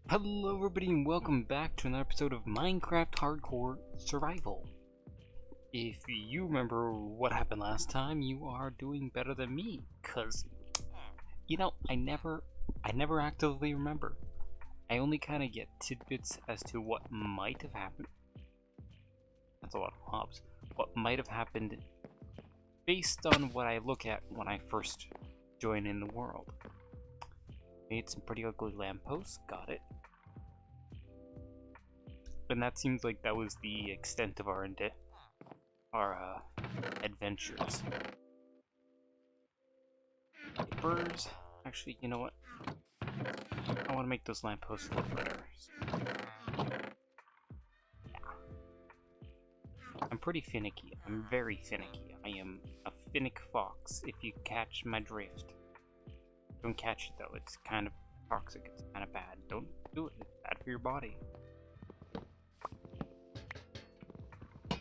Hello everybody and welcome back to another episode of Minecraft Hardcore Survival. If you remember what happened last time, you are doing better than me, cause I never actively remember. I only kind of get tidbits as to what might have happened. That's a lot of mobs. What might have happened based on what I look at when I first join in the world. Made some pretty ugly lampposts, got it. And that seems like that was the extent of our adventures. Birds. Actually, you know what? I want to make those lampposts a little better. Yeah. I'm pretty finicky. I'm very finicky. I am a finnick fox, if you catch my drift. Don't catch it though, it's kind of toxic, it's kind of bad. Don't do it, it's bad for your body. I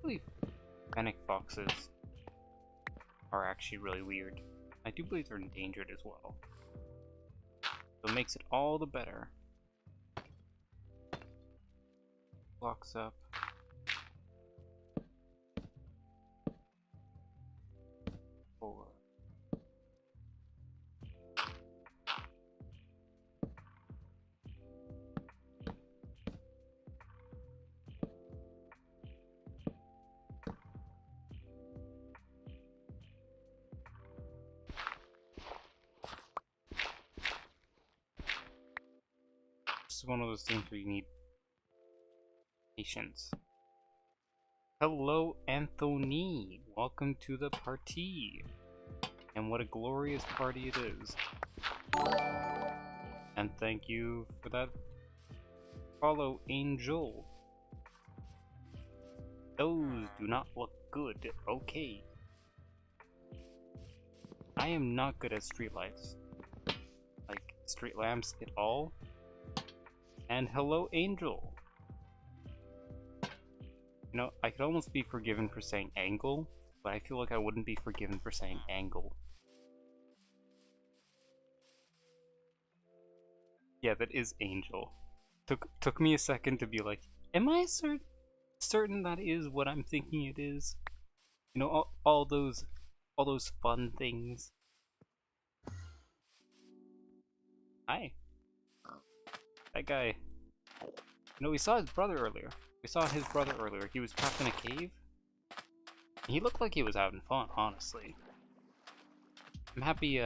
believe fennec foxes are actually really weird. I do believe they're endangered as well. So it makes it all the better. Blocks up. Four. This is one of those things where you need patience. Hello, Anthony. Welcome to the party. And what a glorious party it is. And thank you for that follow, Angel. Those do not look good. Okay. I am not good at streetlights. Like, street lamps at all. And hello, Angel. You know, I could almost be forgiven for saying angle, but I feel like I wouldn't be forgiven for saying angle. Yeah, that is Angel. Took me a second to be like, am I certain that is what I'm thinking it is? You know, all those fun things. Hi. That guy. You know, we saw his brother earlier. He was trapped in a cave. He looked like he was having fun, honestly. I'm happy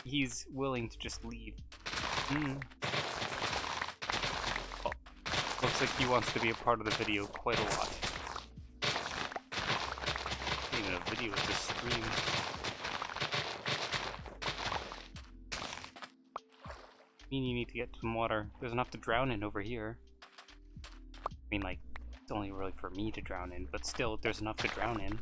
he's willing to just leave. Oh, looks like he wants to be a part of the video quite a lot. Not even a video, it's a stream. You need to get some water. There's enough to drown in over here. I mean, like, it's only really for me to drown in, but still, there's enough to drown in.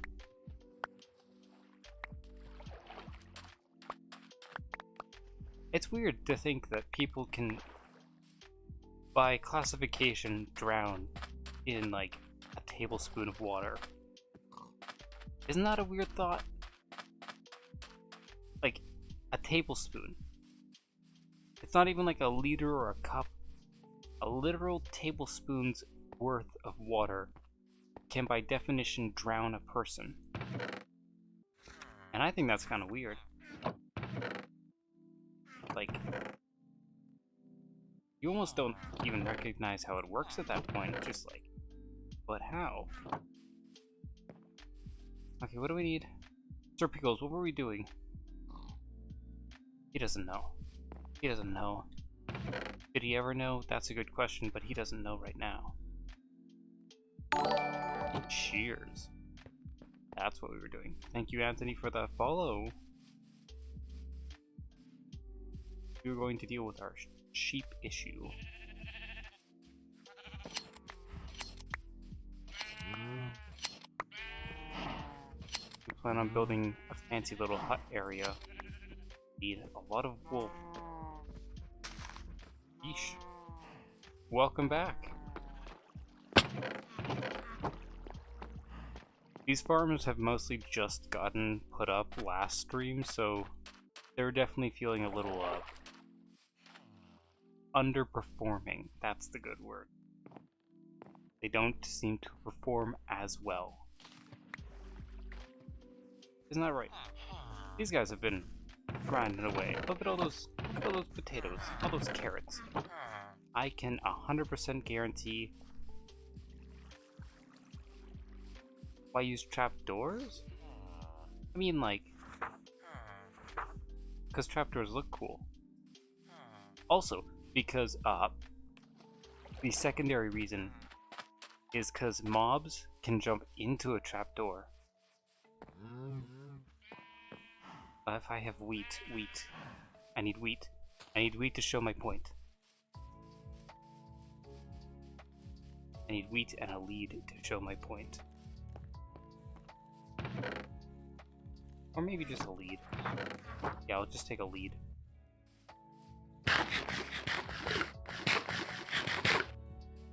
It's weird to think that people can, by classification, drown in, like, a tablespoon of water. Isn't that a weird thought? Like, a tablespoon. It's not even like a liter or a cup. A literal tablespoon's worth of water can by definition drown a person. And I think that's kind of weird. Like, you almost don't even recognize how it works at that point. It's just like, but how? Okay, what do we need? Sir Pickles, what were we doing? He doesn't know. He doesn't know. Did he ever know? That's a good question, but he doesn't know right now. Cheers. That's what we were doing. Thank you, Anthony, for the follow. We're going to deal with our sheep issue. We plan on building a fancy little hut area. Need a lot of wool. Yeesh. Welcome back. These farms have mostly just gotten put up last stream, so they're definitely feeling a little underperforming. That's the good word. They don't seem to perform as well. Isn't that right? These guys have been grinding away. Look at all those potatoes, all those carrots. I can 100% guarantee. Why use trapdoors? I mean, like, because trapdoors look cool. Also, because the secondary reason is because mobs can jump into a trapdoor. If I have wheat, I need wheat. I need wheat to show my point. I need wheat and a lead to show my point. Or maybe just a lead. Yeah, I'll just take a lead.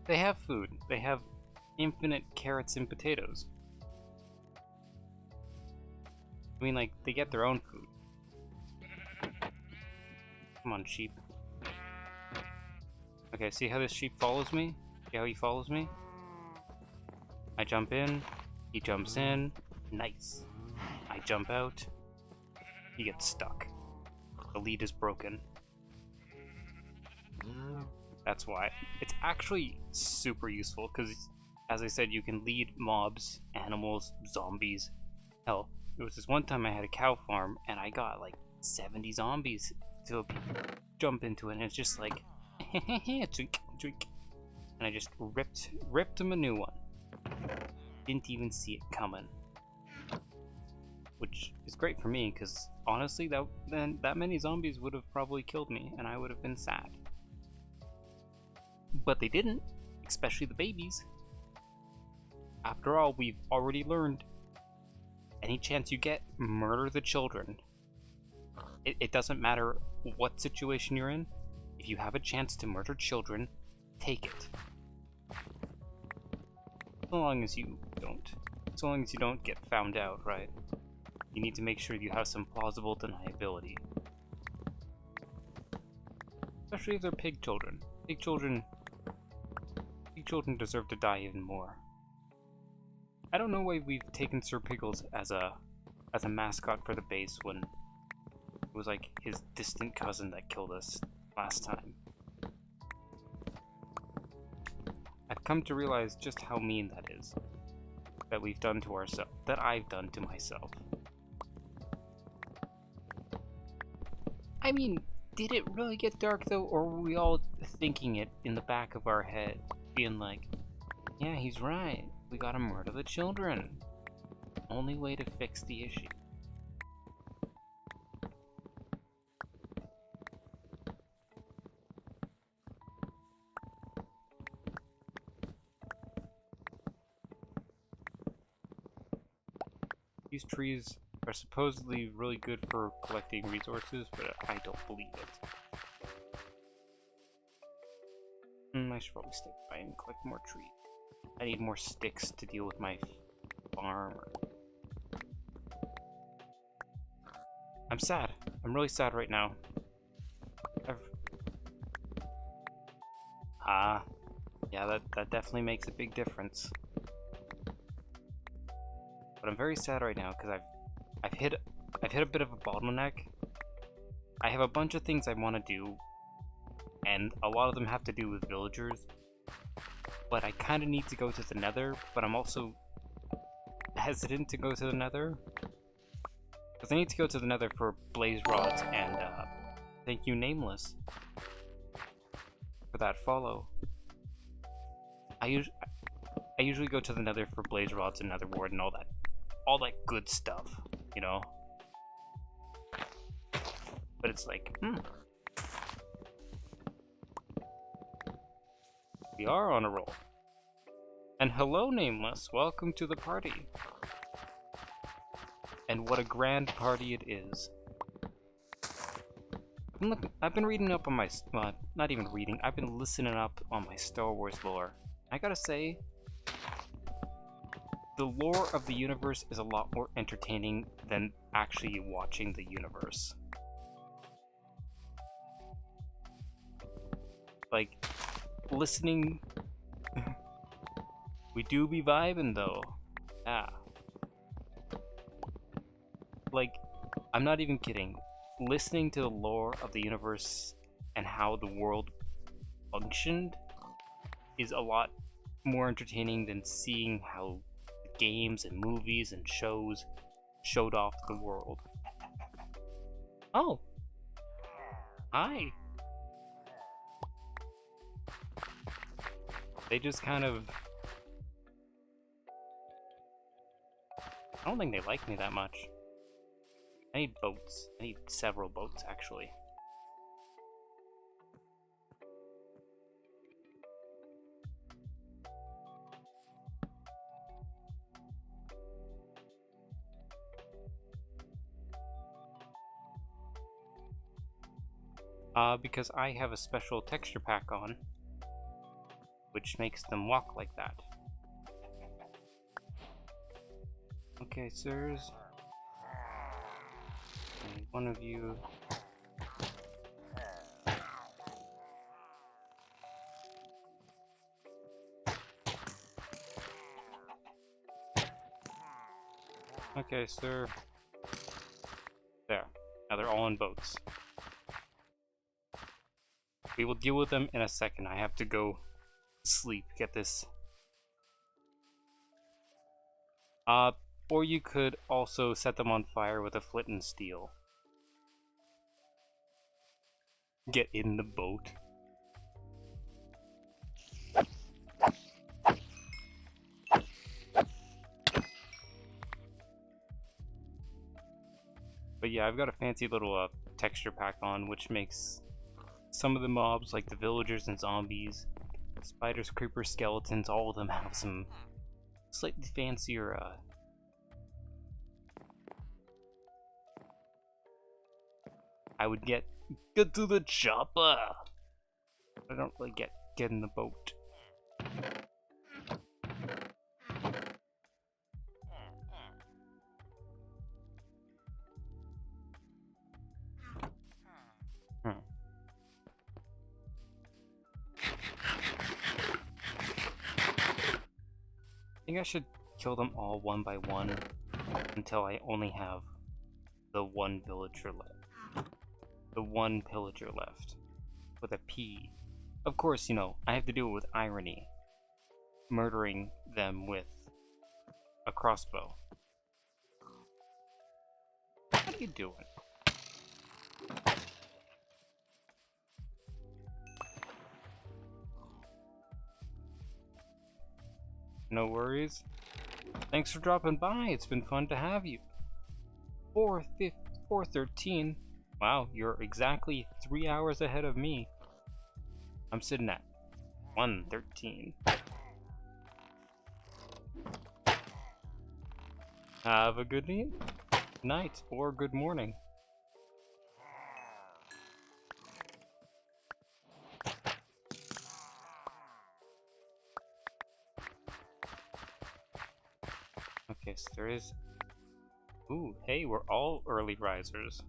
They have food. They have infinite carrots and potatoes. I mean, like, they get their own food. Come on, sheep. Okay, see how this sheep follows me? See how he follows me? I jump in, he jumps in. Nice. I jump out, he gets stuck. The lead is broken. That's why. It's actually super useful, because, as I said, you can lead mobs, animals, zombies. Hell, there was this one time I had a cow farm, and I got like 70 zombies to jump into it, and it's just like, drink, drink. And I just ripped them a new one. Didn't even see it coming. Which is great for me, because honestly, that many zombies would have probably killed me, and I would have been sad. But they didn't, especially the babies. After all, we've already learned, any chance you get, murder the children. It doesn't matter what situation you're in. If you have a chance to murder children, take it. So long as you don't. So long as you don't get found out, right? You need to make sure you have some plausible deniability. Especially if they're pig children. Pig children deserve to die even more. I don't know why we've taken Sir Pickles as a mascot for the base when it was like his distant cousin that killed us last time. I've come to realize just how mean that is. That we've done to ourselves. That I've done to myself. I mean, did it really get dark though, or were we all thinking it in the back of our head? Being like, yeah, he's right. We gotta murder the children. Only way to fix the issue. These trees are supposedly really good for collecting resources, but I don't believe it. I should probably stick by and collect more trees. I need more sticks to deal with my farm. I'm sad. I'm really sad right now. Yeah, that definitely makes a big difference. But I'm very sad right now because I've hit a bit of a bottleneck. I have a bunch of things I want to do, and a lot of them have to do with villagers. But I kind of need to go to the Nether, but I'm also hesitant to go to the Nether. Because I need to go to the Nether for blaze rods and thank you Nameless for that follow. I usually go to the Nether for blaze rods and Nether ward and all that good stuff, you know. But it's like, we are on a roll. And hello, Nameless. Welcome to the party. And what a grand party it is. I've been reading up on my, well, not even reading, I've been listening up on my Star Wars lore. I gotta say, the lore of the universe is a lot more entertaining than actually watching the universe. Like, listening... We do be vibing, though. Yeah. Like, I'm not even kidding. Listening to the lore of the universe and how the world functioned is a lot more entertaining than seeing how the games and movies and shows showed off the world. Oh! Hi! They just kind of... I don't think they like me that much. I need boats. I need several boats, actually. Because I have a special texture pack on, which makes them walk like that. Okay, sirs. And one of you... Okay, sir. There. Now they're all in boats. We will deal with them in a second. I have to go sleep. Get this. Or you could also set them on fire with a flint and steel. Get in the boat. But yeah, I've got a fancy little texture pack on, which makes some of the mobs, like the villagers and zombies, spiders, creepers, skeletons, all of them have some slightly fancier I would get to the chopper. I don't really get in the boat. I think I should kill them all one by one until I only have the one villager left. The one pillager left. With a P. Of course, you know, I have to do it with irony. Murdering them with a crossbow. What are you doing? No worries. Thanks for dropping by. It's been fun to have you. 4:13. Wow, you're exactly 3 hours ahead of me. I'm sitting at 1:13. Have a good night or good morning. Okay, so there is... Ooh, hey, we're all early risers.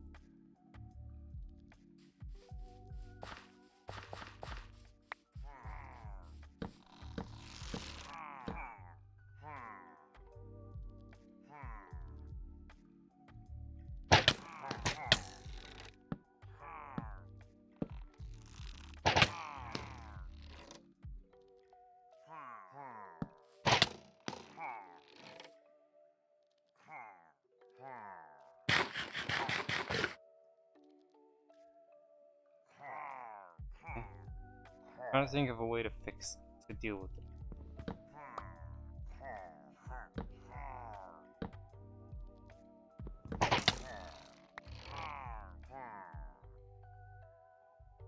I'm trying to think of a way to deal with it.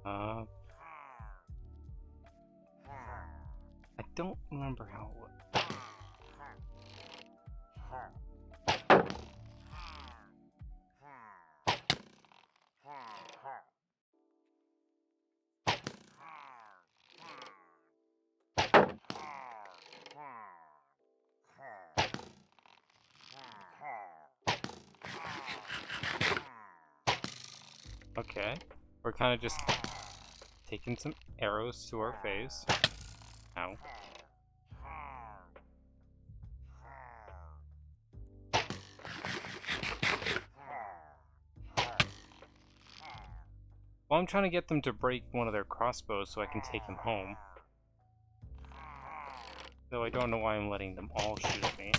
I don't remember how it was. Okay, we're kind of just taking some arrows to our face. Ow. Well, I'm trying to get them to break one of their crossbows so I can take him home. Though I don't know why I'm letting them all shoot at me.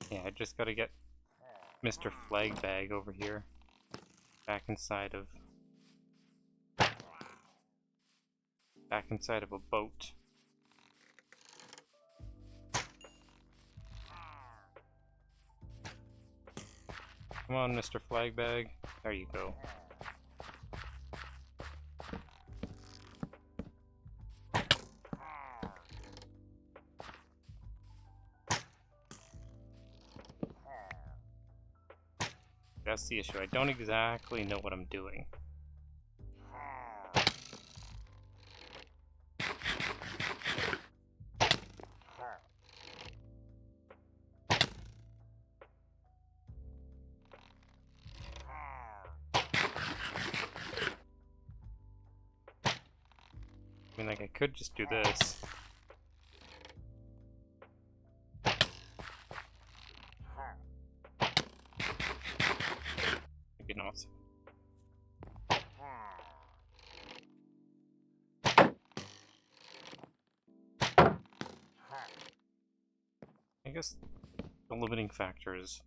Yeah, I just gotta get Mr. Flagbag over here. Back inside of a boat. Come on, Mr. Flagbag. There you go. That's the issue. I don't exactly know what I'm doing. I mean, like, I could just do this. Maybe not. I guess the limiting factor is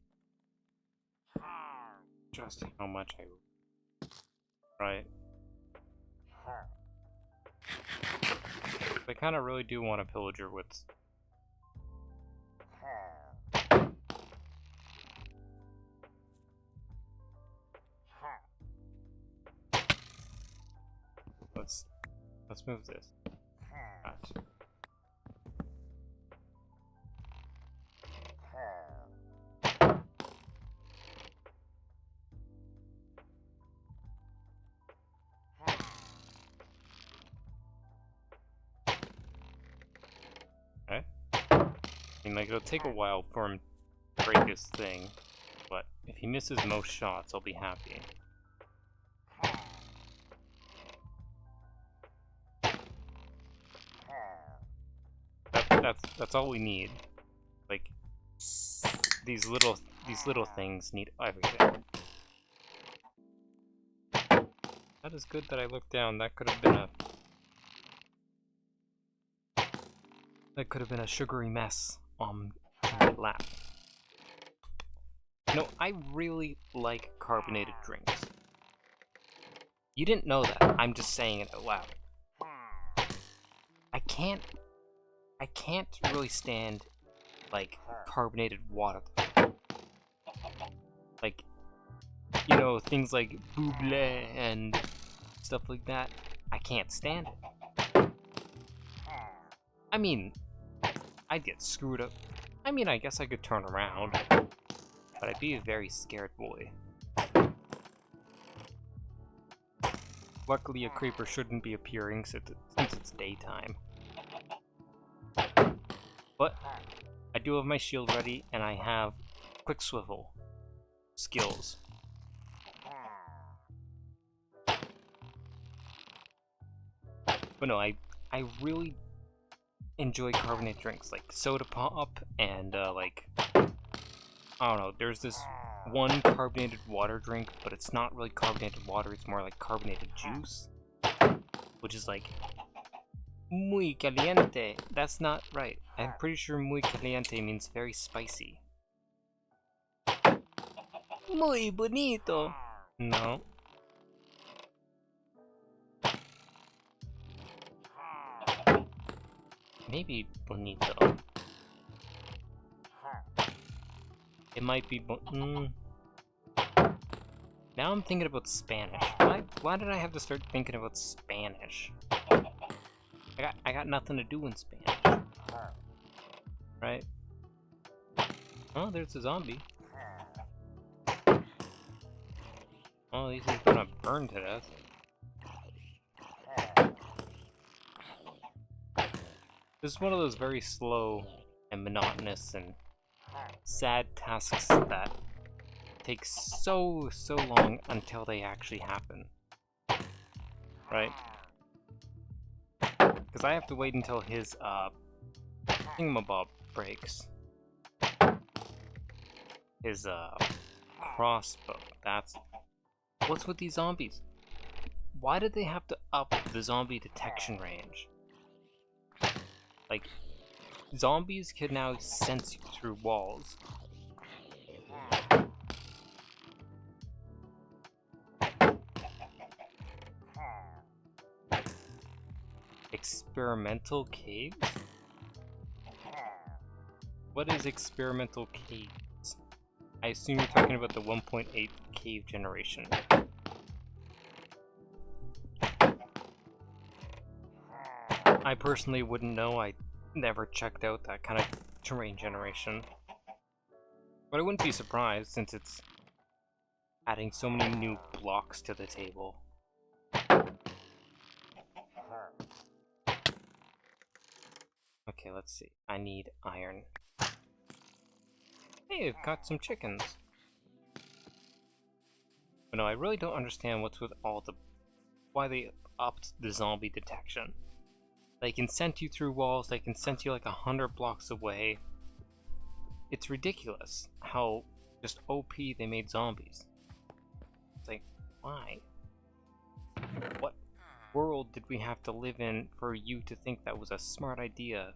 just how much right. I kind of really do want a pillager with let's move this. That. Okay. I mean, like, it'll take a while for him to break his thing, but if he misses most shots, I'll be happy. That's all we need. Like, these little things need everything. That is good that I looked down. That could have been a sugary mess on my lap. No, I really like carbonated drinks. You didn't know that. I'm just saying it out loud. I can't really stand, like, carbonated water. Like, you know, things like Buble and stuff like that. I can't stand it. I mean, I'd get screwed up. I mean, I guess I could turn around, but I'd be a very scared boy. Luckily, a creeper shouldn't be appearing since it's daytime. But I do have my shield ready, and I have quick swivel skills. But no, I really enjoy carbonated drinks like soda pop and like, I don't know, there's this one carbonated water drink, but it's not really carbonated water, it's more like carbonated juice, which is like muy caliente. That's not right. I'm pretty sure muy caliente means very spicy. Muy bonito. No. Maybe bonito. It might be Now I'm thinking about Spanish. Why did I have to start thinking about Spanish? I got nothing to do in Spanish. Right? Oh, there's a zombie. Oh, he's gonna burn to death. This is one of those very slow and monotonous and sad tasks that take so long until they actually happen. Right? Because I have to wait until his thingamabob breaks. His crossbow. That's... What's with these zombies? Why did they have to up the zombie detection range? Like, zombies can now sense you through walls. Experimental caves? What is experimental caves? I assume you're talking about the 1.8 cave generation. I personally wouldn't know. I never checked out that kind of terrain generation. But I wouldn't be surprised since it's adding so many new blocks to the table. Okay, let's see. I need iron. Hey, I've got some chickens. But no, I really don't understand what's with all the... why they upped the zombie detection. They can scent you through walls, they can scent you like 100 blocks away. It's ridiculous how just OP they made zombies. It's like, why? What world did we have to live in for you to think that was a smart idea,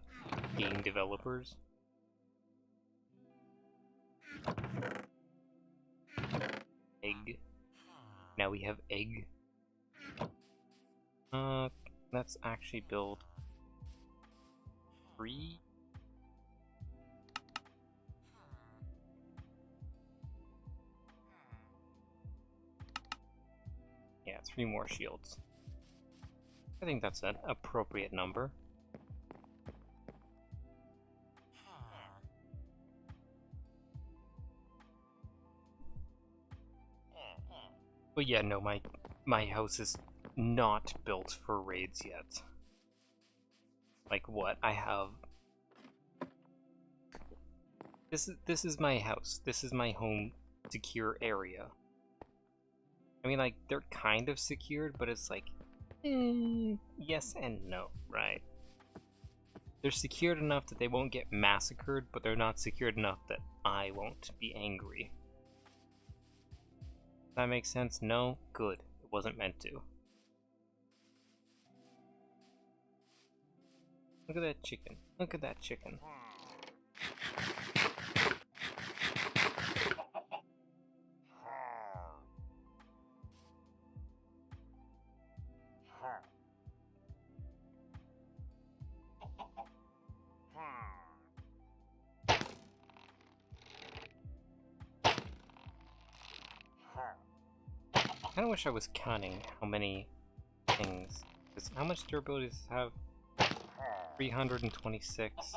game developers? Egg. Now we have egg. Let's actually build 3. Yeah, 3 more shields. I think that's an appropriate number. But yeah, no, my house is not built for raids yet. Like what? I have... This is my house. This is my home secure area. I mean, like, they're kind of secured, but it's like... yes and no, right? They're secured enough that they won't get massacred, but they're not secured enough that I won't be angry. That makes sense? No? Good. It wasn't meant to. Look at that chicken. Look at that chicken. I kinda wish I was counting how many things. How much durability does it have? 326.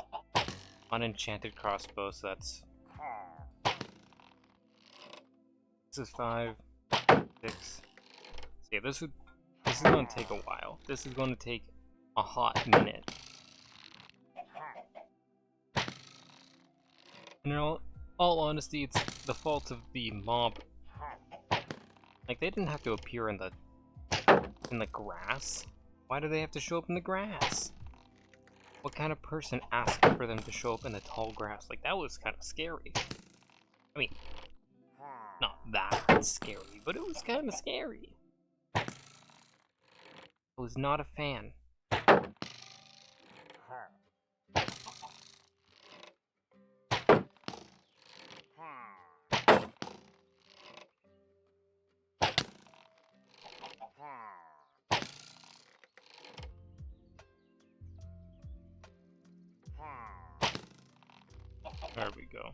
Unenchanted crossbow, so that's... This is 5, 6. So yeah, this is gonna take a while. This is gonna take a hot minute. And in all honesty, it's the fault of the mob. Like, they didn't have to appear in the grass. Why do they have to show up in the grass? What kind of person asked for them to show up in the tall grass? Like, that was kind of scary. I mean, not that scary, but it was kind of scary. I was not a fan. There we go.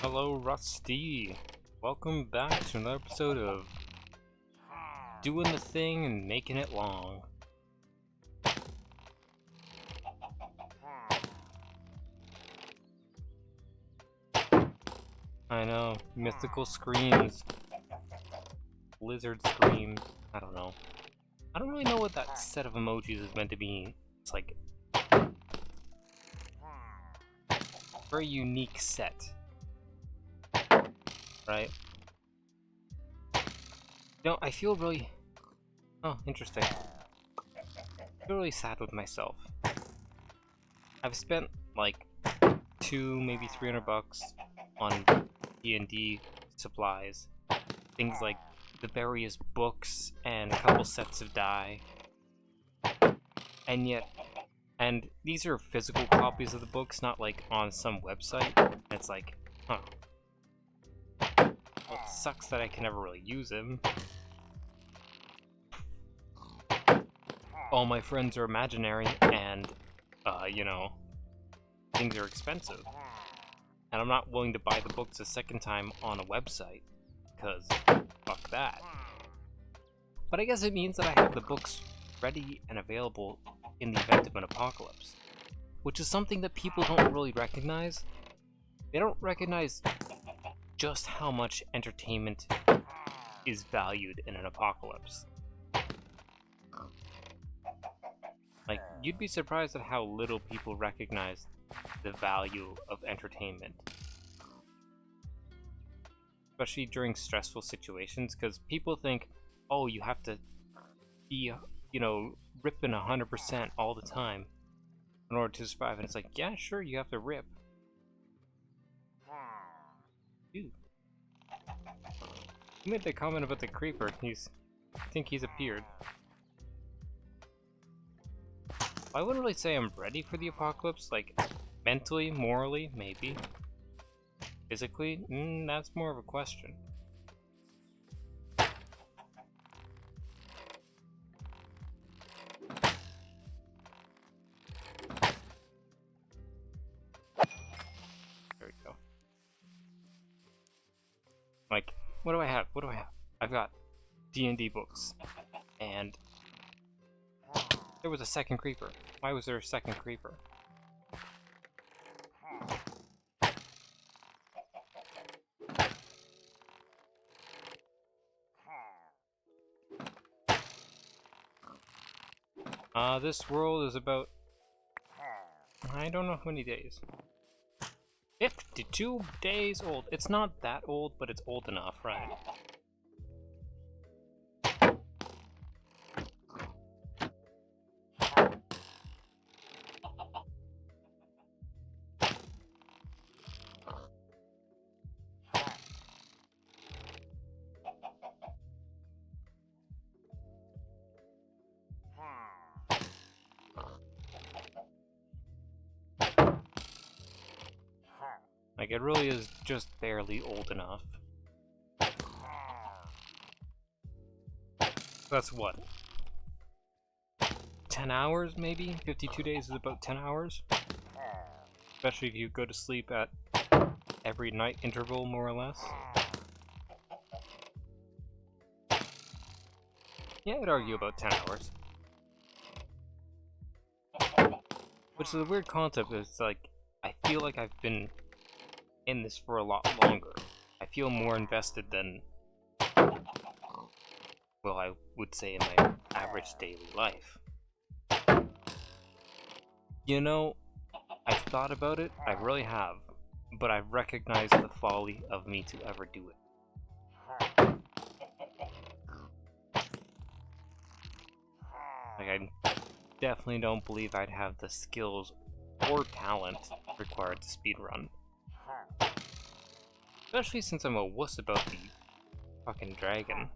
Hello, Rusty. Welcome back to another episode of doing the thing and making it long. I know, mythical screams, lizard screams, I don't know. I don't really know what that set of emojis is meant to be. It's like a very unique set, right? No, I feel really... Oh, interesting. I feel really sad with myself. I've spent like maybe $300 on D&D supplies. Things like the various books and a couple sets of die. And these are physical copies of the books, not like on some website. It's like, huh. Well, it sucks that I can never really use them. All my friends are imaginary, and, you know, things are expensive. And I'm not willing to buy the books a second time on a website, because fuck that. But I guess it means that I have the books ready and available in the event of an apocalypse, which is something that people don't really recognize. They don't recognize just how much entertainment is valued in an apocalypse. Like, you'd be surprised at how little people recognize the value of entertainment. Especially during stressful situations, because people think, oh, you have to be, you know, ripping 100% all the time in order to survive. And it's like, yeah, sure, you have to rip. Dude. You made the comment about the creeper. I think he's appeared. I wouldn't really say I'm ready for the apocalypse, like, mentally, morally, maybe. Physically, that's more of a question. There we go. Like, what do I have? What do I have? I've got D&D books, and there was a second creeper. Why was there a second creeper? This world is about... I don't know how many days. 52 days old. It's not that old, but it's old enough, right? Like, it really is just barely old enough. That's what? 10 hours, maybe? 52 days is about 10 hours? Especially if you go to sleep at every night interval, more or less. Yeah, I'd argue about 10 hours. Which is a weird concept, it's like, I feel like I've been in this for a lot longer. I feel more invested than, well, I would say in my average daily life. You know, I've thought about it, I really have, but I've recognized the folly of me to ever do it. Like, I definitely don't believe I'd have the skills or talent required to speedrun. Especially since I'm a wuss about the fucking dragon.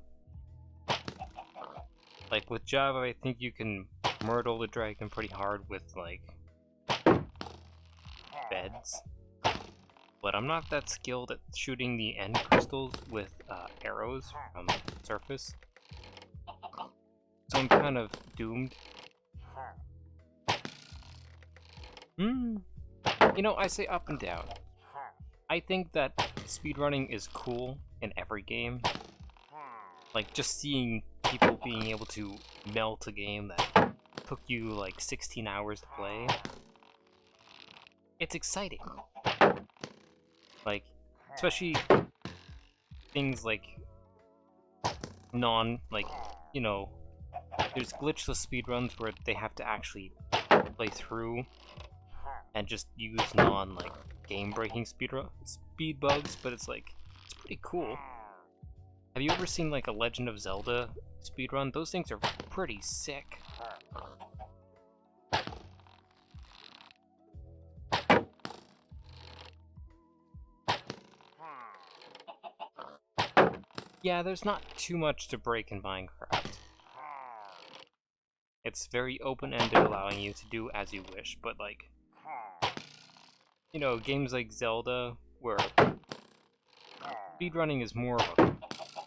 Like, with Java, I think you can myrtle the dragon pretty hard with, like, beds. But I'm not that skilled at shooting the end crystals with arrows from the surface. So I'm kind of doomed. You know, I say up and down. I think that speedrunning is cool in every game. Like, just seeing people being able to melt a game that took you like 16 hours to play. It's exciting. Like, especially things like you know, there's glitchless speedruns where they have to actually play through and just use like game-breaking speed bugs, but it's pretty cool. Have you ever seen like a Legend of Zelda speedrun? Those things are pretty sick. Yeah, there's not too much to break in Minecraft. It's very open-ended, allowing you to do as you wish, but like, you know, games like Zelda, where speedrunning is more of a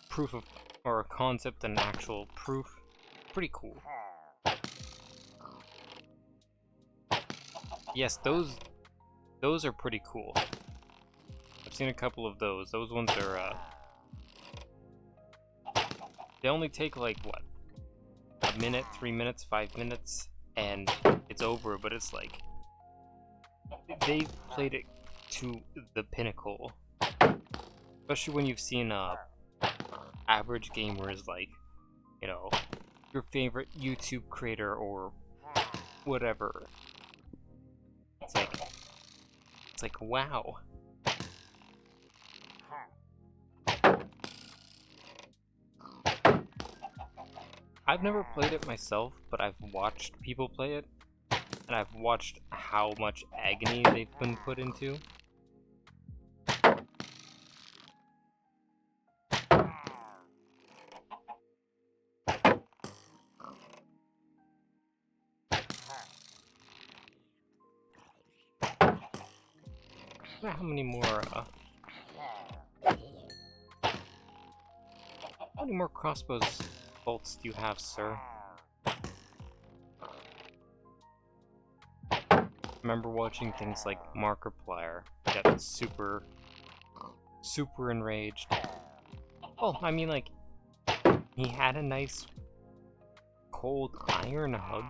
proof of, or a concept than actual proof, pretty cool. Yes, those are pretty cool. I've seen a couple of those. Those ones are, they only take like, what? A minute, 3 minutes, 5 minutes, and it's over, but it's like, they've played it to the pinnacle. Especially when you've seen average gamers like, you know, your favorite YouTube creator or whatever. It's like wow. I've never played it myself, but I've watched people play it, and I've watched how much agony they've been put into. How many more crossbows bolts do you have, sir? I remember watching things like Markiplier get super enraged. Oh, I mean, like, he had a nice cold iron hug.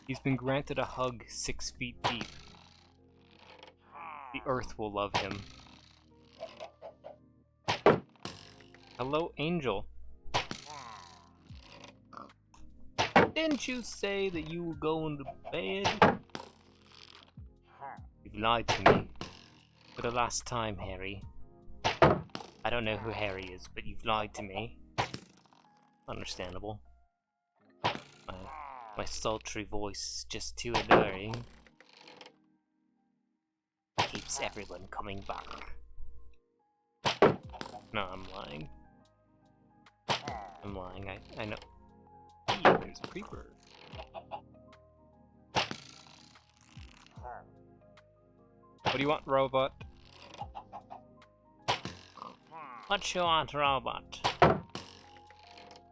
He's been granted a hug 6 feet deep. The earth will love him. Hello, Angel. Didn't you say that you were going to bed? You've lied to me. For the last time, Harry. I don't know who Harry is, but you've lied to me. Understandable. My sultry voice is just too alluring. Keeps everyone coming back. No, I'm lying. I'm lying, I know. Hey, there's a creeper. What do you want, robot? What you want, robot? I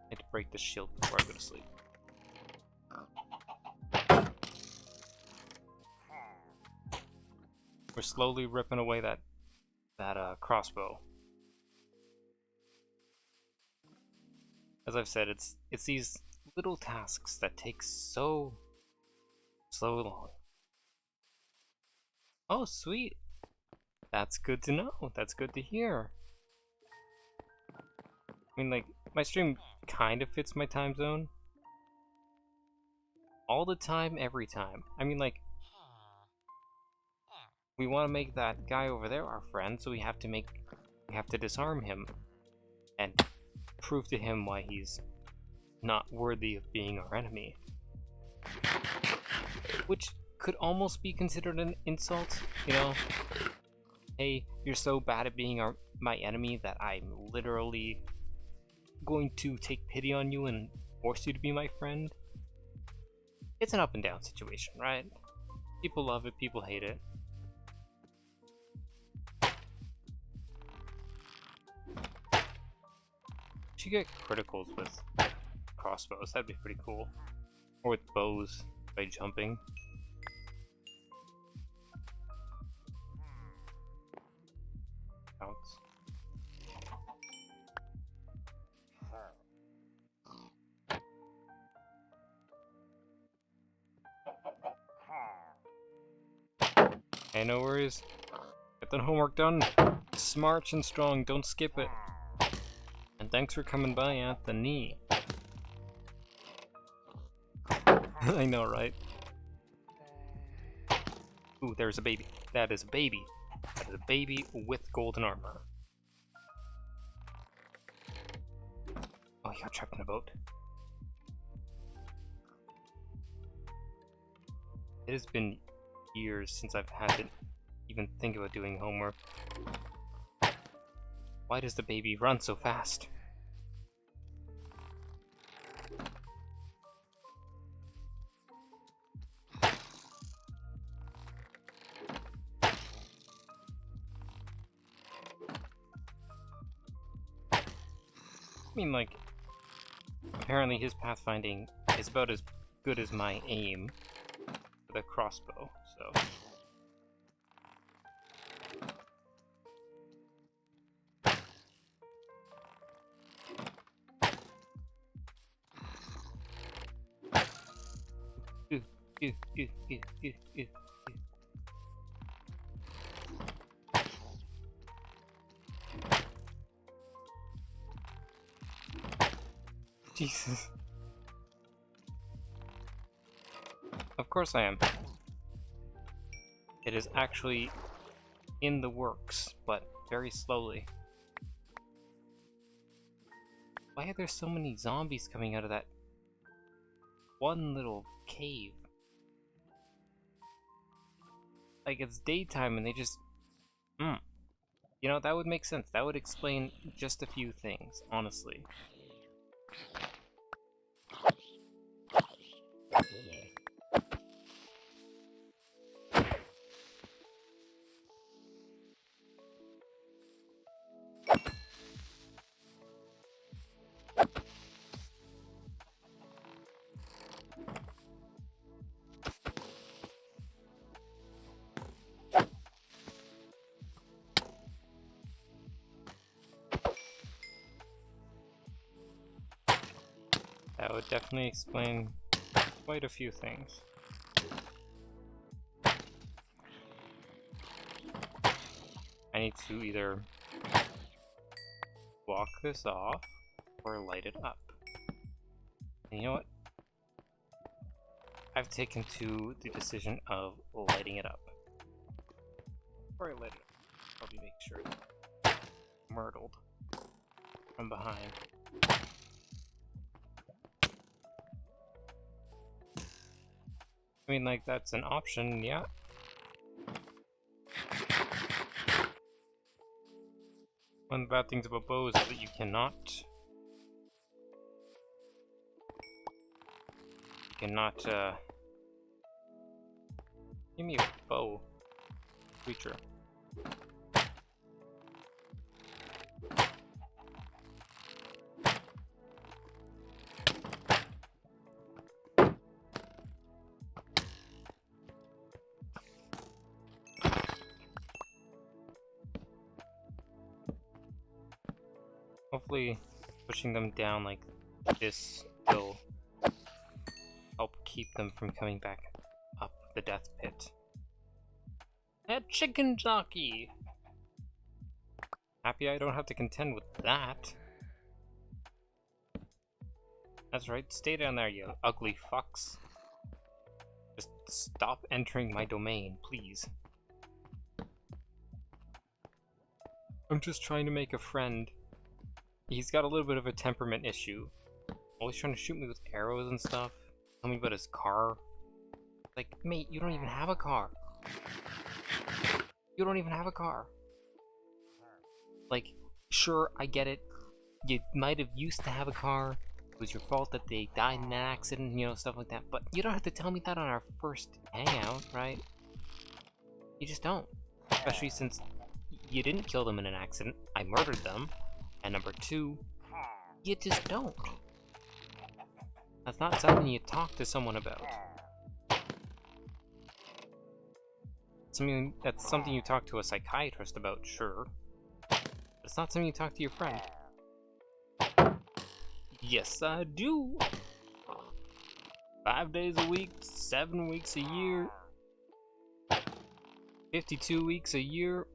need to break the shield before I go to sleep. We're slowly ripping away that crossbow. As I've said, it's these little tasks that take so long. Oh, sweet. That's good to know. That's good to hear. I mean, like, my stream kind of fits my time zone. All the time, every time. I mean, like, we want to make that guy over there our friend, so we have to disarm him and prove to him why he's not worthy of being our enemy. Which could almost be considered an insult, you know? Hey, you're so bad at being my enemy that I'm literally going to take pity on you and force you to be my friend. It's an up and down situation, right? People love it, people hate it. You get criticals with crossbows, that'd be pretty cool. Or with bows by jumping. Counts. Hey, no worries. Get that homework done. Smart and strong, don't skip it. And thanks for coming by, Anthony. I know, right? Ooh, there's a baby. That is a baby. That is a baby with golden armor. Oh, he got trapped in a boat. It has been years since I've had to even think about doing homework. Why does the baby run so fast? I mean, like, apparently his pathfinding is about as good as my aim with a crossbow, so... Jesus. Of course I am. It is actually in the works, but very slowly. Why are there so many zombies coming out of that one little cave? Like, it's daytime and they just... You know, that would make sense. That would explain just a few things, honestly. That would definitely explain quite a few things. I need to either walk this off or light it up. And you know what? I've taken to the decision of lighting it up. Before I light it up, probably make sure it's myrtled from behind. I mean, like, that's an option, yeah. One of the bad things about bows is that you cannot... Give me a bow, creature. Hopefully, pushing them down like this will help keep them from coming back up the death pit. A chicken jockey! Happy I don't have to contend with that. That's right, stay down there, you ugly fucks. Just stop entering my domain, please. I'm just trying to make a friend. He's got a little bit of a temperament issue. Always trying to shoot me with arrows and stuff. Tell me about his car. Like, mate, you don't even have a car. You don't even have a car. Like, sure, I get it. You might have used to have a car. It was your fault that they died in an accident, you know, stuff like that. But you don't have to tell me that on our first hangout, right? You just don't. Especially since you didn't kill them in an accident. I murdered them. And number two, you just don't. That's not something you talk to someone about. That's something you talk to a psychiatrist about, sure. It's not something you talk to your friend. Yes, I do. 5 days a week, 7 weeks a year, 52 weeks a year.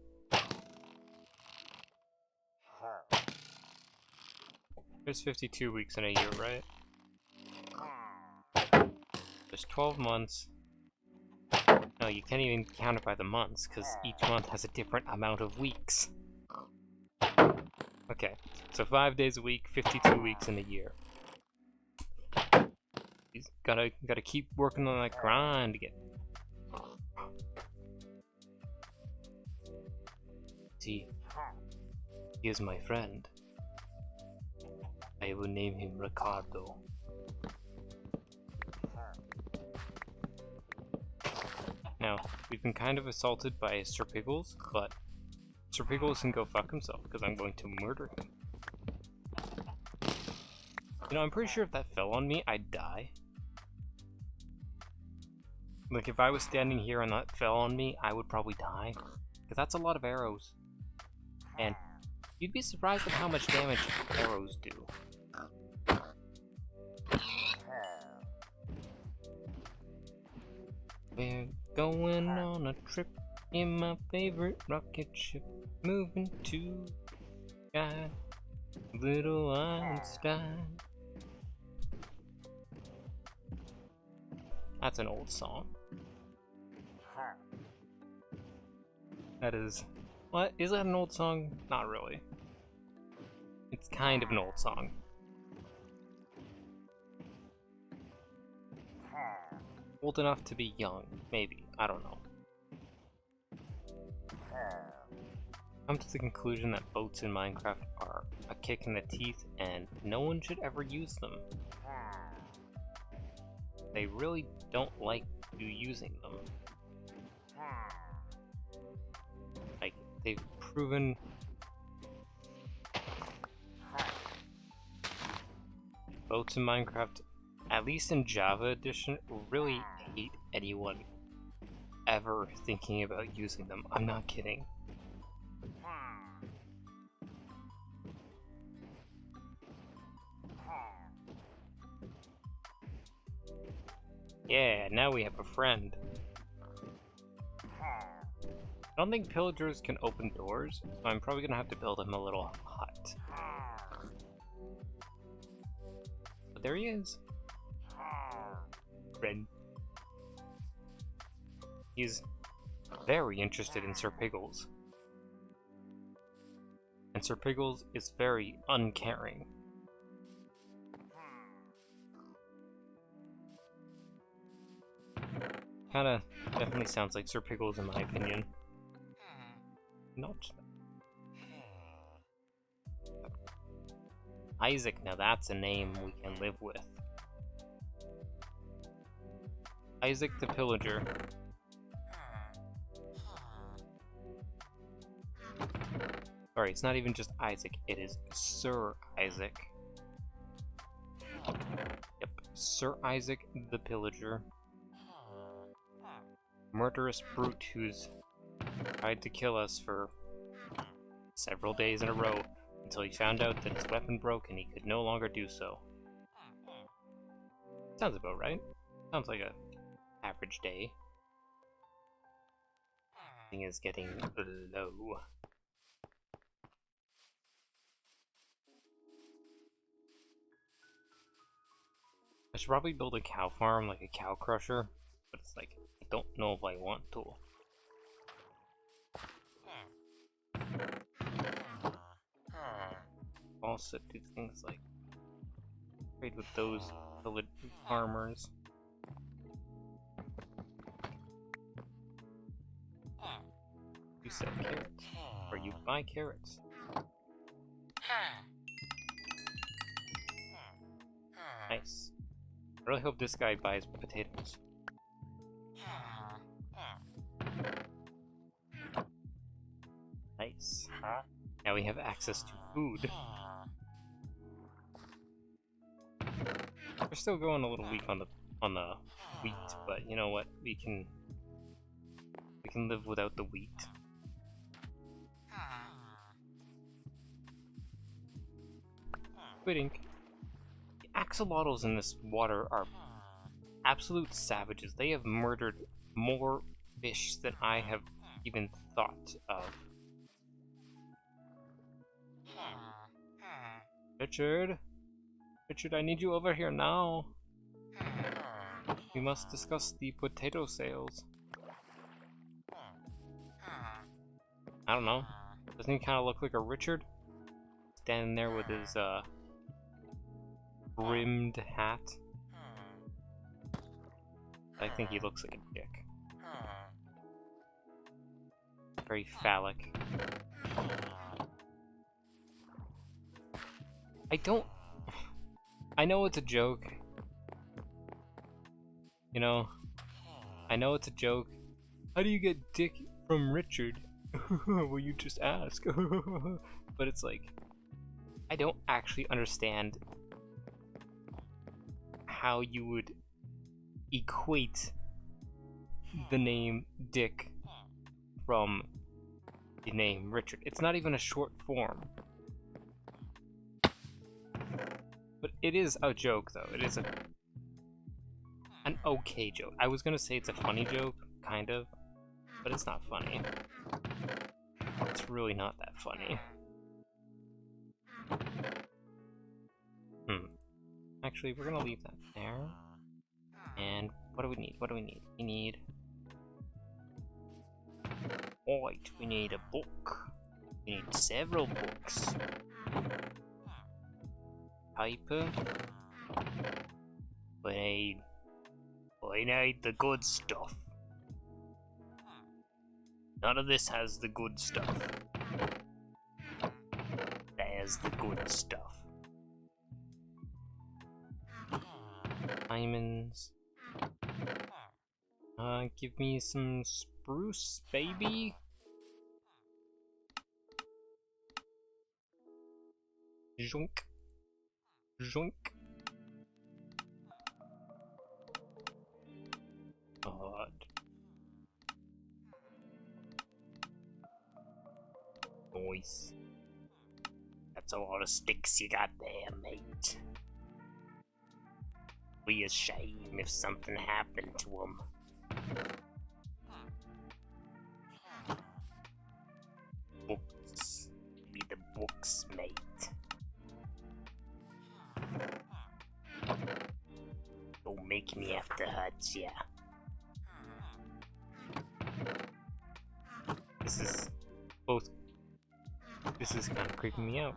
There's 52 weeks in a year, right? There's 12 months. No, you can't even count it by the months, because each month has a different amount of weeks. Okay, so 5 days a week, 52 weeks in a year. You gotta keep working on that grind to get. See, he is my friend. I will name him Ricardo. Now, we've been kind of assaulted by Sir Pickles, but Sir Pickles can go fuck himself, because I'm going to murder him. You know, I'm pretty sure if that fell on me, I'd die. Like, if I was standing here and that fell on me, I would probably die. Because that's a lot of arrows. And you'd be surprised at how much damage arrows do. We're going on a trip in my favorite rocket ship, moving to sky, little Einstein. That's an old song. That is... What? Is that an old song? Not really. It's kind of an old song. Old enough to be young, maybe. I don't know. Come to the conclusion that boats in Minecraft are a kick in the teeth and no one should ever use them. They really don't like you using them. Like, they've proven... Boats in Minecraft, at least in Java Edition, really hate anyone ever thinking about using them. I'm not kidding. Yeah, now we have a friend. I don't think pillagers can open doors, so I'm probably gonna have to build him a little hut. But there he is. Friend. He's very interested in Sir Pickles. And Sir Pickles is very uncaring. Kinda definitely sounds like Sir Pickles in my opinion. Not Isaac, now that's a name we can live with. Isaac the Pillager. Sorry, it's not even just Isaac, it is Sir Isaac. Yep, Sir Isaac the Pillager. Murderous brute who's tried to kill us for several days in a row until he found out that his weapon broke and he could no longer do so. Sounds about right. Sounds like a average day. Thing is getting low. I should probably build a cow farm, like a cow crusher, but it's like, I don't know if I want to. Also do things like trade with those village farmers. You sell carrots, or you buy carrots. Nice. I really hope this guy buys potatoes. Nice. Now we have access to food. We're still going a little weak on the wheat, but you know what? We can live without the wheat. quitting. The axolotls in this water are absolute savages. They have murdered more fish than I have even thought of. Richard? Richard, I need you over here now. We must discuss the potato sales. I don't know. Doesn't he kind of look like a Richard? Standing there with his, brimmed hat. I think he looks like a dick. Very phallic. I know it's a joke. You know, I know it's a joke. How do you get dick from Richard? Well, you just ask. But it's like, I don't actually understand how you would equate the name Dick from the name Richard. It's not even a short form. But it is a joke, though. It is an okay joke. I was gonna say it's a funny joke, kind of, but it's not funny. It's really not that funny. Actually, we're gonna leave that there. And what do we need? What do we need? We need... Right, we need a book. We need several books. Paper. I need the good stuff. None of this has the good stuff. There's the good stuff. Diamonds. Give me some spruce, baby. Joink. Joink. God. Nice. That's a lot of sticks you got there, mate. Be a shame if something happened to him. Books. Be the books, mate. Don't make me have to hurt ya. This is kind of creeping me out.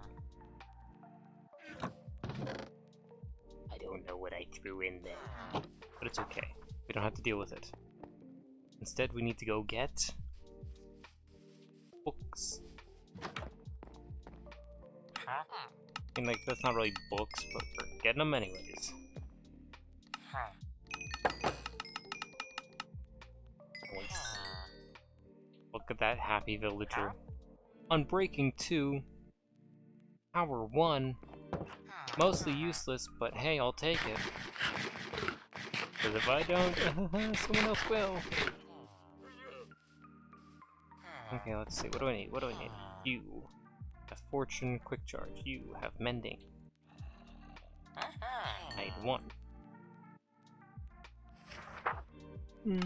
I don't know what I threw in there. But it's okay. We don't have to deal with it. Instead, we need to go get... books. I mean, like, that's not really books, but we're getting them anyways. Nice. Look at that happy villager. Unbreaking 2. Power 1. Mostly useless, but hey, I'll take it. Because if I don't, someone else will. Okay, let's see. What do I need? What do I need? You have fortune, quick charge. You have mending. I need 1.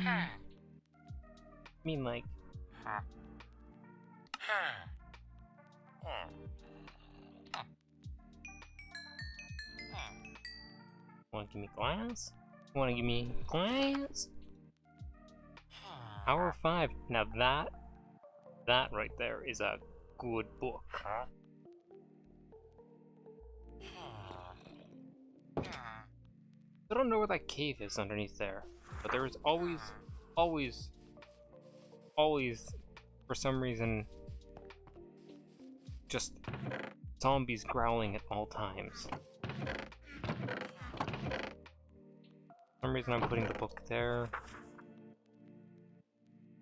I mean, like... Wanna give me glass? Wanna give me glass? Power 5. Now that right there is a good book. I don't know where that cave is underneath there, but there is always, for some reason, just zombies growling at all times. For some reason I'm putting the book there.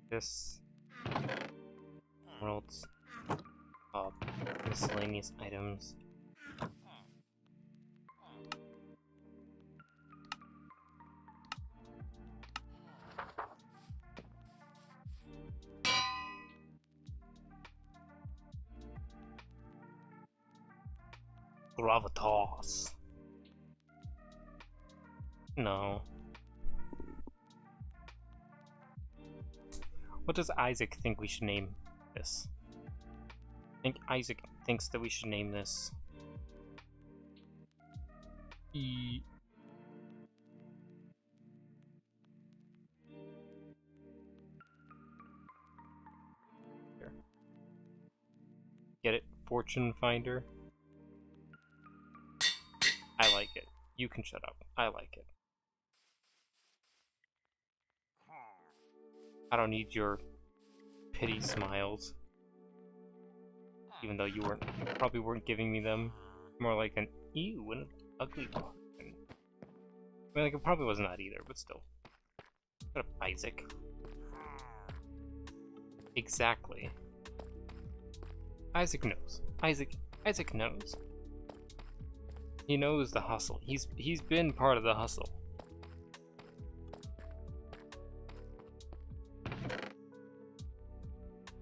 This world's miscellaneous items. Gravitas. No. What does Isaac think we should name this? I think Isaac thinks that we should name this... Here. Get it? Fortune Finder? I like it. You can shut up. I like it. I don't need your pity smiles. Even though you probably weren't giving me them. More like an ew and an ugly one. I mean, like, it probably wasn't that either, but still. Shut up, Isaac. Exactly. Isaac knows. Isaac knows. He knows the hustle. He's been part of the hustle.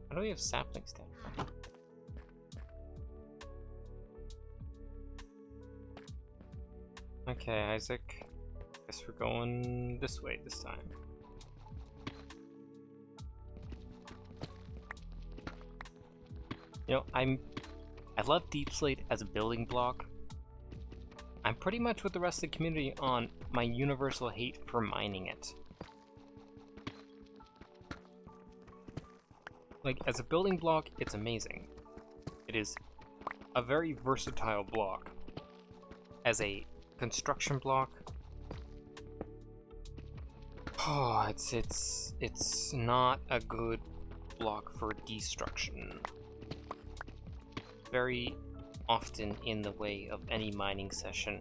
How do we have saplings down? Okay, Isaac. Guess we're going this way this time. You know, I love Deep Slate as a building block. I'm pretty much with the rest of the community on my universal hate for mining it. Like, as a building block, it's amazing. It is a very versatile block. As a construction block, oh, it's not a good block for destruction. Very often in the way of any mining session.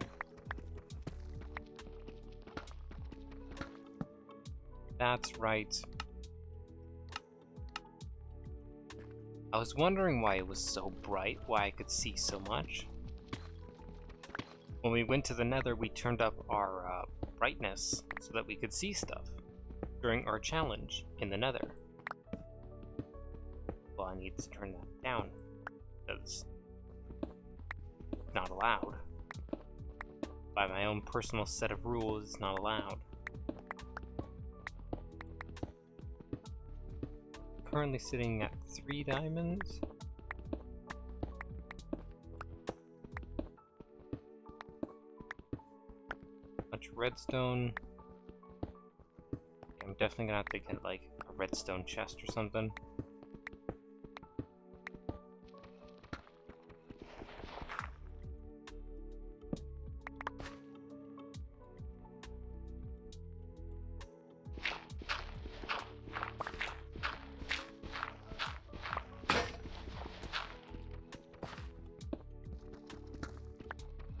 That's right. I was wondering why it was so bright, why I could see so much. When we went to the Nether, we turned up our brightness so that we could see stuff during our challenge in the Nether. Well, I need to turn that down because it's not allowed. By my own personal set of rules, it's not allowed. Currently sitting at 3 diamonds. Much redstone. I'm definitely gonna have to get like a redstone chest or something.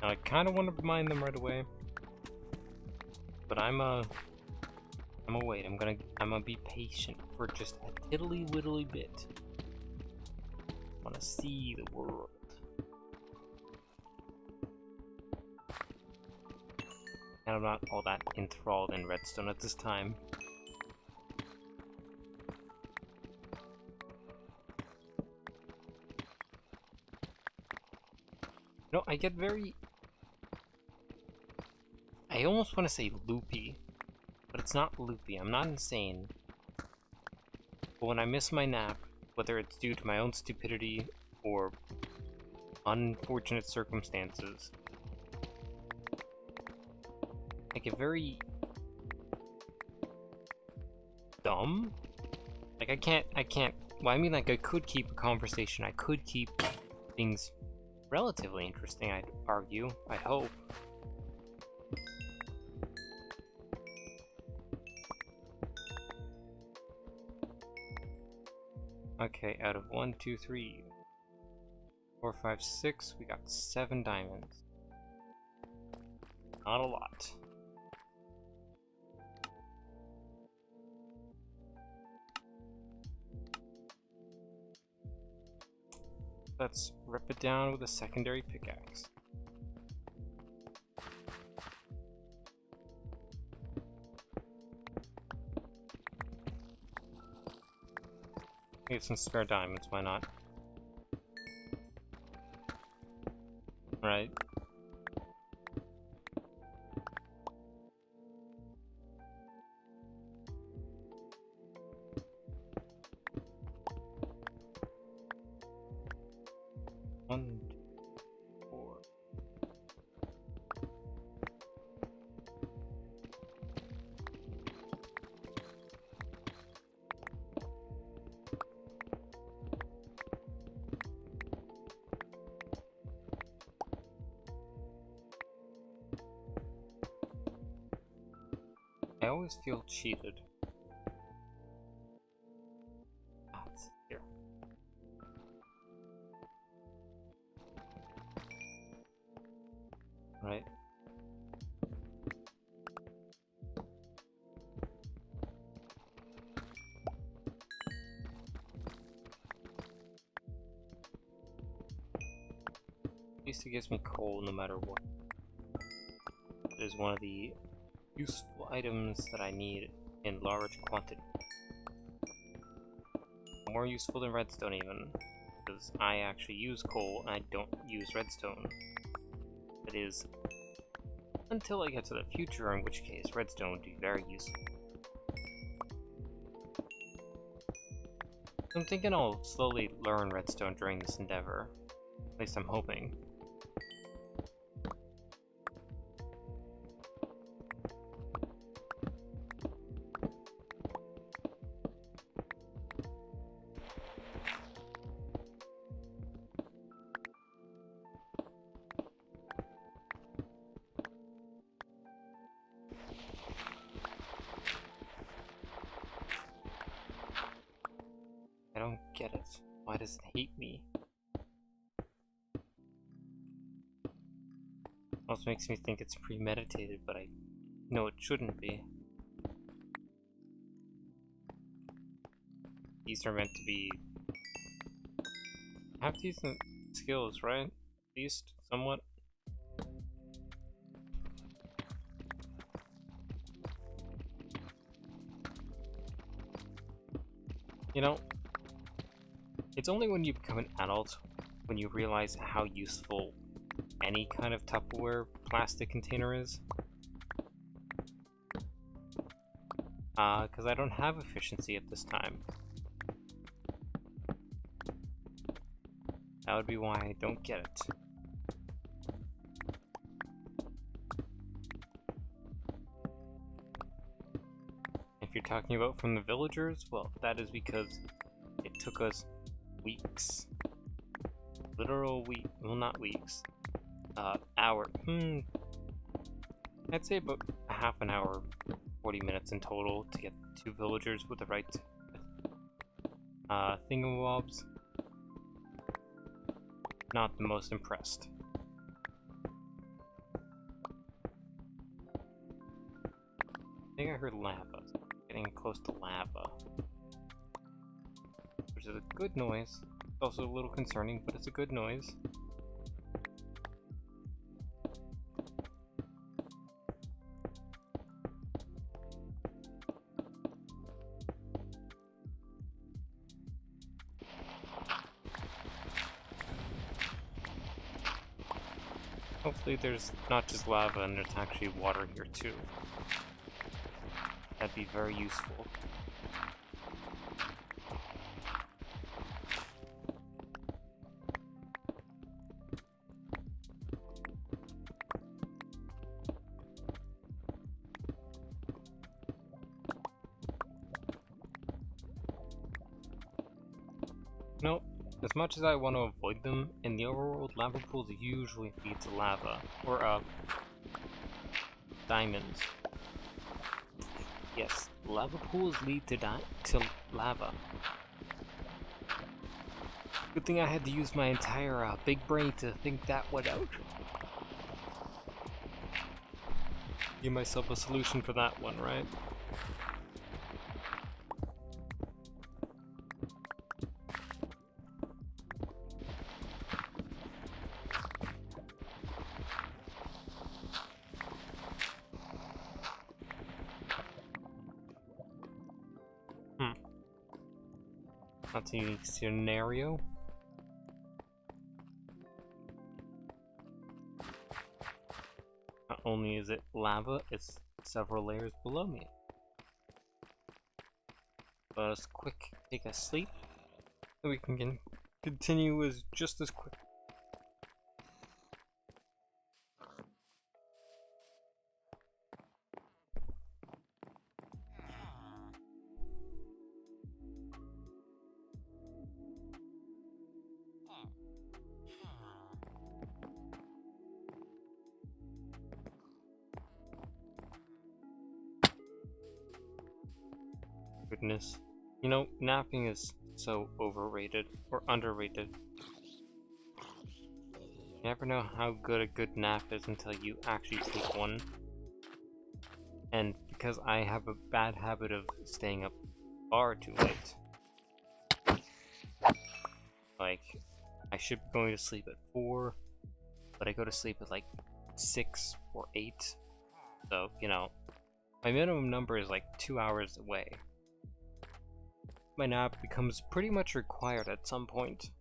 Now, I kind of want to mine them right away, but I'm gonna wait. I'm gonna be patient for just a tiddly widdly bit. I want to see the world. And I'm not all that enthralled in redstone at this time. No, I get very... I almost want to say loopy, but it's not loopy. I'm not insane. But when I miss my nap, whether it's due to my own stupidity or unfortunate circumstances, I get very dumb. Like I can't, well, I mean, like I could keep a conversation. I could keep things relatively interesting, I'd argue. I hope. Okay, out of 1, 2, 3, 4, 5, 6, we got 7 diamonds. Not a lot. Let's rip it down with a secondary pickaxe. Get some spare diamonds, why not? Right? One, two, four. I always feel cheated. Ah, it's here. Right? At least it gives me coal no matter what. It is one of the useful items that I need in large quantity. More useful than redstone even, because I actually use coal and I don't use redstone. That is, until I get to the future, in which case redstone would be very useful. I'm thinking I'll slowly learn redstone during this endeavor. At least I'm hoping. I don't get it. Why does it hate me? Also makes me think it's premeditated, but I know it shouldn't be. These are meant to be... have decent skills, right? At least, somewhat. You know, it's only when you become an adult when you realize how useful any kind of Tupperware plastic container is. Because I don't have efficiency at this time. That would be why I don't get it. If you're talking about from the villagers, well, that is because it took us weeks. Literal week, well, not weeks. Hour. I'd say about a half an hour, 40 minutes in total to get 2 villagers with the right thingamabobs. Not the most impressed. I think I heard lava. Getting close to lava. Which is a good noise. It's also a little concerning, but it's a good noise. Hopefully there's not just lava and there's actually water here too. That'd be very useful. Nope. As much as I want to avoid them, in the overworld, lava pools usually lead to lava. Or, diamonds. Yes, lava pools lead to lava. Good thing I had to use my entire, big brain to think that one out. Give myself a solution for that one, right? That's a unique scenario. not only is it lava, it's several layers below me. Let us quick take a sleep, and we can continue as just as quick. Goodness. You know, napping is so overrated or underrated. You never know how good a good nap is until you actually take one. And because I have a bad habit of staying up far too late. Like, I should be going to sleep at 4, but I go to sleep at like 6 or 8. So, you know, my minimum number is like 2 hours away. My nap becomes pretty much required at some point.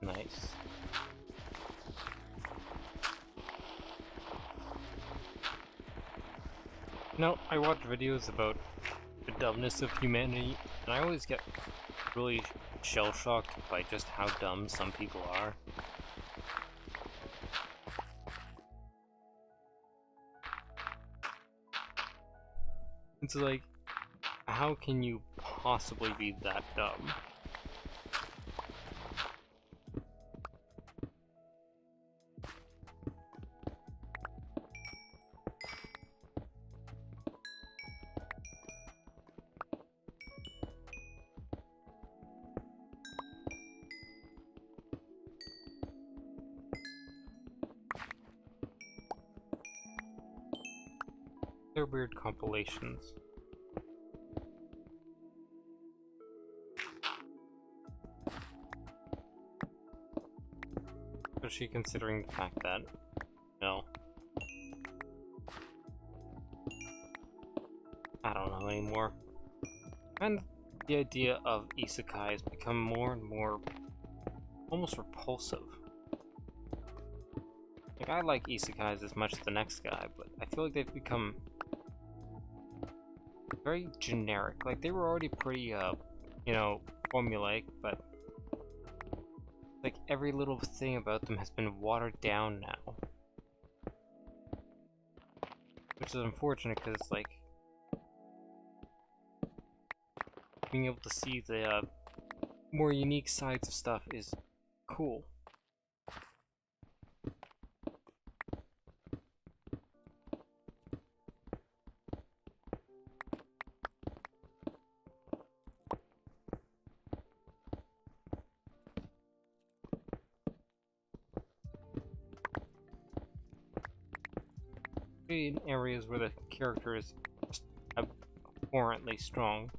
Nice. No, I watch videos about the dumbness of humanity, and I always get really shell-shocked by just how dumb some people are. It's like, how can you possibly be that dumb? They're weird compilations. Especially considering the fact that, you know, I don't know anymore. And the idea of isekai has become more and more almost repulsive. Like, I like isekais as much as the next guy, but I feel like they've become very generic. Like, they were already pretty, you know, formulaic, but like, every little thing about them has been watered down now. Which is unfortunate, because, like, being able to see the, more unique sides of stuff is cool. In areas where the character is just abhorrently strong.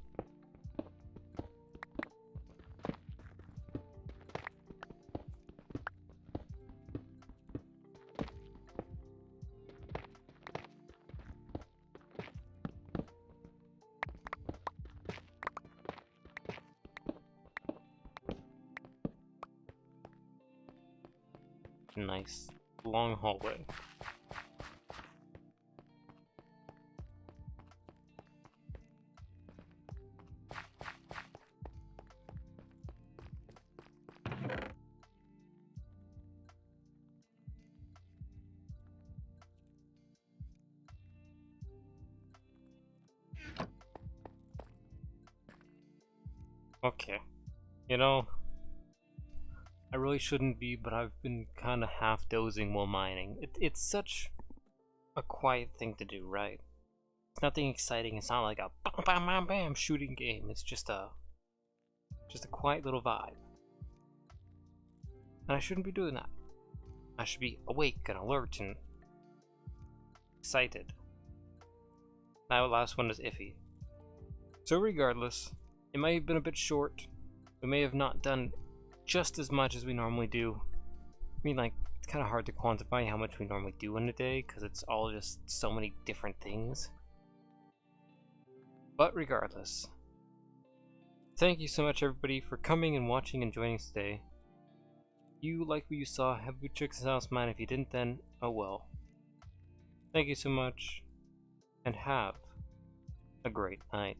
Nice long hallway. Okay, you know, I really shouldn't be, but I've been kind of half dozing while mining. It's such a quiet thing to do, right? It's nothing exciting. It's not like a bam bam bam bam shooting game. It's just a quiet little vibe. And I shouldn't be doing that. I should be awake and alert and excited. That last one is iffy. So regardless, it may have been a bit short. We may have not done just as much as we normally do. I mean, like, it's kind of hard to quantify how much we normally do in a day because it's all just so many different things. But regardless, thank you so much everybody for coming and watching and joining us today. If you like what you saw, have good tricks and house mine. If you didn't, then oh well. Thank you so much, and have a great night.